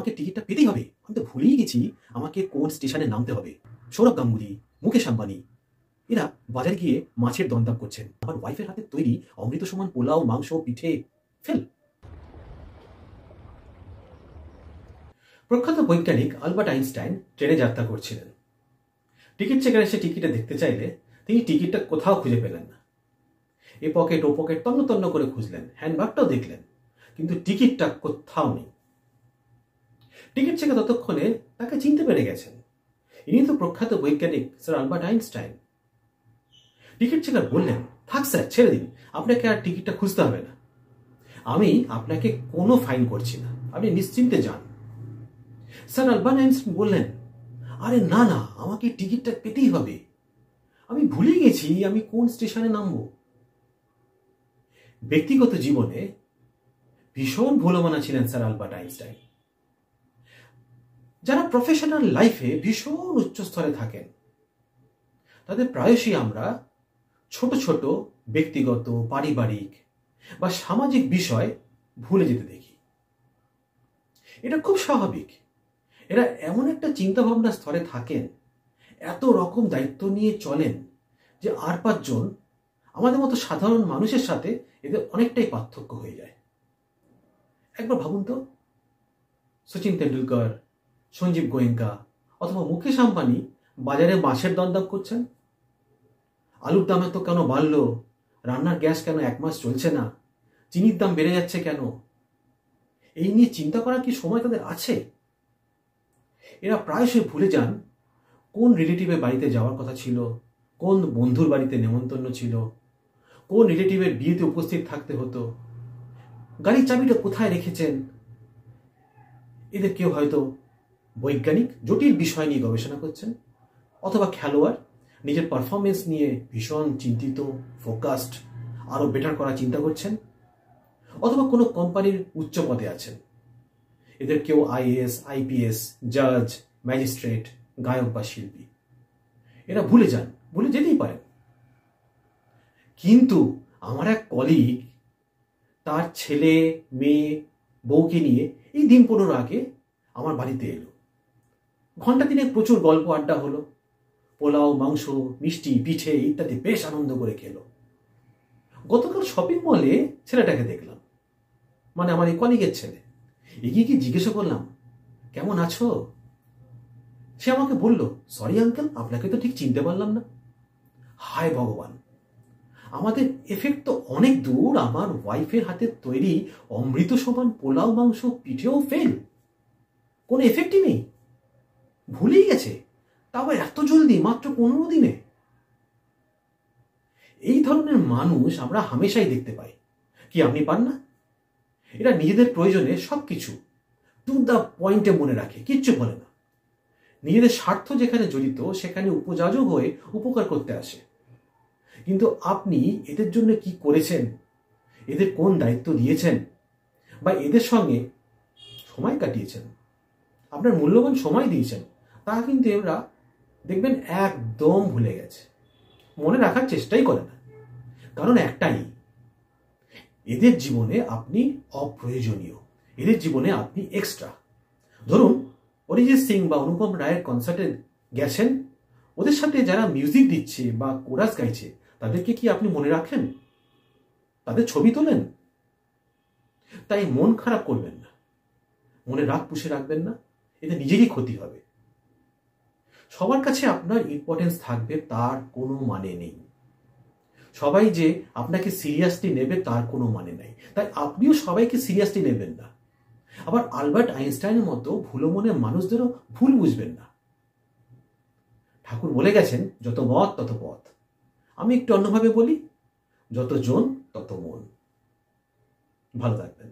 আমাকে টিকিটটা পেতেই হবে। আমি তো ভুলেই গেছি আমাকে কোন স্টেশনে নামতে হবে। সৌরভ গাঙ্গুলি, মুকেশ আম্বানি এরা বাজারে গিয়ে মাছের দরদাম করছেন। আমার ওয়াইফের হাতে তৈরি অমৃত সমান পোলাও, মাংস, পিঠে ফেল। প্রখ্যাত বৈজ্ঞানিক আলবার্ট আইনস্টাইন ট্রেনে যাত্রা করছিলেন। টিকিট চেকার এসে টিকিটে দেখতে চাইলে তিনি টিকিটটা কোথাও খুঁজে পেলেন না। এ পকেট ও পকেট তন্ন তন্ন করে খুঁজলেন, হ্যান্ডব্যাগটাও দেখলেন, কিন্তু টিকিটটা কোথাও নেই। টিকিট চেকার ততক্ষণে তাকে চিনতে পেরে গেছেন। ইনি তো প্রখ্যাত বৈজ্ঞানিক sir Albert Einstein. Ticket checker বললেন, থাক স্যার, ছেড়ে দিন, আপনাকে আর টিকিটটা খুঁজতে হবে না। আমি আপনাকে কোনো ফাইন করছি না, আপনি নিশ্চিন্তে যান। স্যার আলবার্ট আইনস্টাইন বললেন, আরে না না, আমাকে টিকিটটা পেতেই হবে। আমি ভুলে গেছি আমি কোন স্টেশনে নামবো। ব্যক্তিগত জীবনে ভীষণ ভোলামনা ছিলেন স্যার আলবার্ট আইনস্টাইন। যারা প্রফেশনাল লাইফে ভীষণ উচ্চ স্তরে থাকেন তাদের প্রায়শই আমরা ছোট ছোট ব্যক্তিগত, পারিবারিক বা সামাজিক বিষয় ভুলে যেতে দেখি। এটা খুব স্বাভাবিক। এরা এমন একটা চিন্তাভাবনার স্তরে থাকেন, এত রকম দায়িত্ব নিয়ে চলেন যে আর পাঁচজন আমাদের মতো সাধারণ মানুষের সাথে এদের অনেকটাই পার্থক্য হয়ে যায়। একবার ভাবুন তো, সচিন তেন্ডুলকর, সঞ্জীব গোয়েঙ্কা অথবা মুকেশ আম্বানি বাজারে মাছের দরদাম করছেন। আলুর দাম এত কেন বাড়লো, রান্নার গ্যাস কেন 1 মাস চলছে না, চিনির দাম বেড়ে যাচ্ছে কেন, এই নিয়ে চিন্তা করার কি সময় তাদের আছে? এরা প্রায়শই ভুলে যান কোন রিলেটিভের বাড়িতে যাওয়ার কথা ছিল, কোন বন্ধুর বাড়িতে নেমন্তন্ন ছিল, কোন রিলেটিভের বিয়েতে উপস্থিত থাকতে হতো, গাড়ির চাবিটা কোথায় রেখেছেন। এদের কেউ হয়তো বৈজ্ঞানিক জটিল বিষয় নিয়ে গবেষণা করছেন, অথবা খেলোয়াড় নিজের পারফরমেন্স নিয়ে ভীষণ চিন্তিত, ফোকাসড, আরো বেটার করার চিন্তা করছেন, অথবা কোনো কোম্পানির উচ্চ পদে আছেন। এদের কেউ আইএএস, আইপিএস, জাজ, ম্যাজিস্ট্রেট, গায়ক বা শিল্পী। এরা ভুলে যান, ভুলে যেতেই পারেন। কিন্তু আমার এক কলিগ তার ছেলে, মেয়ে, বউকে নিয়ে এই দিন 15 আগে আমার বাড়িতে এলো। ঘন্টা দিনে প্রচুর গল্প আড্ডা হলো, পোলাও, মাংস, মিষ্টি, পিঠে ইত্যাদি বেশ আনন্দ করে খেলো। গতকাল শপিং মলে ছেলেটাকে দেখলাম, মানে আমার এই কলিগের ছেলে। এগিয়ে গিয়ে জিজ্ঞাসা করলাম, কেমন আছো? সে আমাকে বলল, সরি আঙ্কেল, আপনাকে তো ঠিক চিনতে পারলাম না। হায় ভগবান, আমাদের এফেক্ট তো অনেক দূর। আমার ওয়াইফের হাতে তৈরি অমৃত সমান পোলাও, মাংস, পিঠেও ফেল, কোনো এফেক্টই নেই, ভুলেই গেছে, তাও এত জলদি, মাত্র 15 দিনে। এই ধরনের মানুষ আমরা হামেশাই দেখতে পাই। কি আপনি পান না? এরা নিজেদের প্রয়োজনে সবকিছু টু দ্য পয়েন্টে মনে রাখে, কিচ্ছু বলে না। নিজেদের স্বার্থ যেখানে জড়িত সেখানে উপযাজক হয়ে উপকার করতে আসে। কিন্তু আপনি এদের জন্য কি করেছেন, এদের কোন দায়িত্ব দিয়েছেন, বা এদের সঙ্গে সময় কাটিয়েছেন, আপনার মূল্যবান সময় দিয়েছেন, তা কিন্তু এরা দেখবেন একদম ভুলে গেছে, মনে রাখার চেষ্টাই করে না। কারণ একটাই, এদের জীবনে আপনি অপ্রয়োজনীয়, এদের জীবনে আপনি এক্সট্রা। ধরুন অরিজিৎ সিং বা অনুপম রায়ের কনসার্টে গেছেন, ওদের সাথে যারা মিউজিক দিচ্ছে বা কোরাস গাইছে তাদেরকে কি আপনি মনে রাখেন, তাদের ছবি তোলেন? তাই মন খারাপ করবেন না, মনে রাগ পুষে রাখবেন না, এতে নিজেরই ক্ষতি হবে। সবার কাছে আপনার ইম্পর্টেন্স থাকবে তার কোনো মানে নেই। সবাই যে আপনাকে সিরিয়াসলি নেবে তার কোনো মানে নাই। তাই আপনিও সবাইকে সিরিয়াসলি নেবেন না। আবার আলবার্ট আইনস্টাইনের মতো ভুলো মনের মানুষদেরও ভুল বুঝবেন না। ঠাকুর বলে গেছেন, যত মত তত পথ। আমি একটু অন্যভাবে বলি, যত জন তত মন। ভালো থাকবেন।